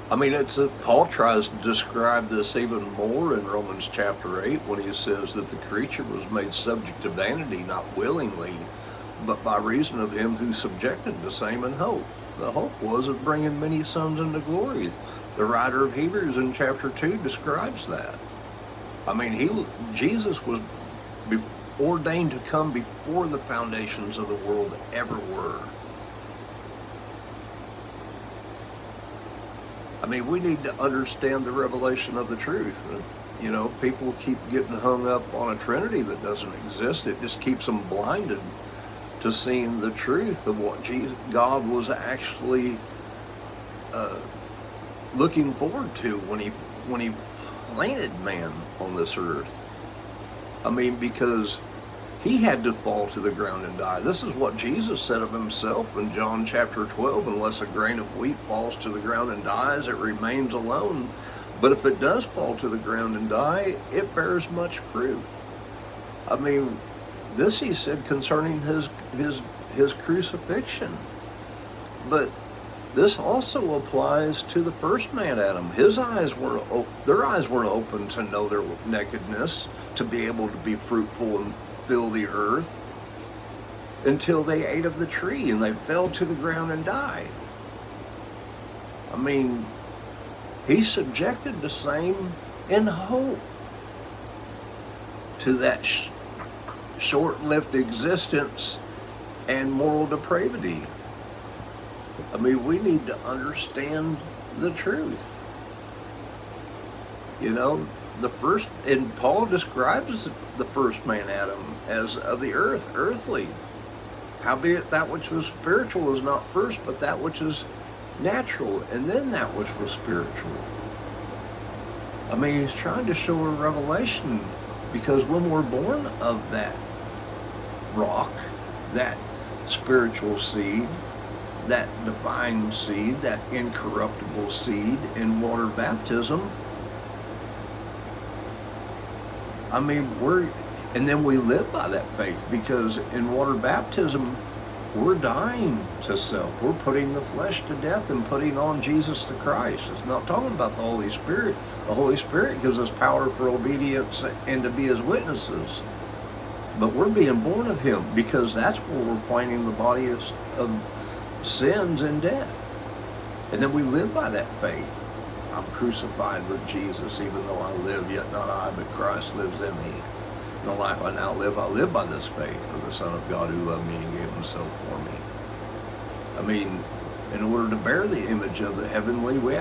I mean, Paul tries to describe this even more in Romans chapter 8 when he says that the creature was made subject to vanity, not willingly, but by reason of him who subjected the same in hope. The hope was of bringing many sons into glory. The writer of Hebrews in chapter 2 describes that. I mean, Jesus was ordained to come before the foundations of the world ever were. I mean, we need to understand the revelation of the truth. You know, people keep getting hung up on a Trinity that doesn't exist. It just keeps them blinded to seeing the truth of what God was actually looking forward to when he planted man on this earth. I mean, because he had to fall to the ground and die. This is what Jesus said of himself in John chapter 12. Unless a grain of wheat falls to the ground and dies, it remains alone. But if it does fall to the ground and die, it bears much fruit. I mean, this he said concerning his crucifixion. But this also applies to the first man, Adam. Their eyes weren't open to know their nakedness, to be able to be fruitful and fill the earth, until they ate of the tree and they fell to the ground and died. I mean, he subjected the same in hope to that short-lived existence and moral depravity. I mean, we need to understand the truth. You know, and Paul describes the first man, Adam, as of the earth, earthly. Howbeit that which was spiritual is not first, but that which is natural, and then that which was spiritual. I mean, he's trying to show a revelation, because when we're born of that rock, that spiritual seed, that divine seed, that incorruptible seed in water baptism, I mean, and then we live by that faith, because in water baptism, we're dying to self. We're putting the flesh to death and putting on Jesus the Christ. It's not talking about the Holy Spirit. The Holy Spirit gives us power for obedience and to be his witnesses. But we're being born of him, because that's where we're planting the body of sins and death. And then we live by that faith. I'm crucified with Jesus, even though I live, yet not I, but Christ lives in me. And the life I now live, I live by this faith of the Son of God who loved me and gave himself for me. I mean, in order to bear the image of the heavenly, we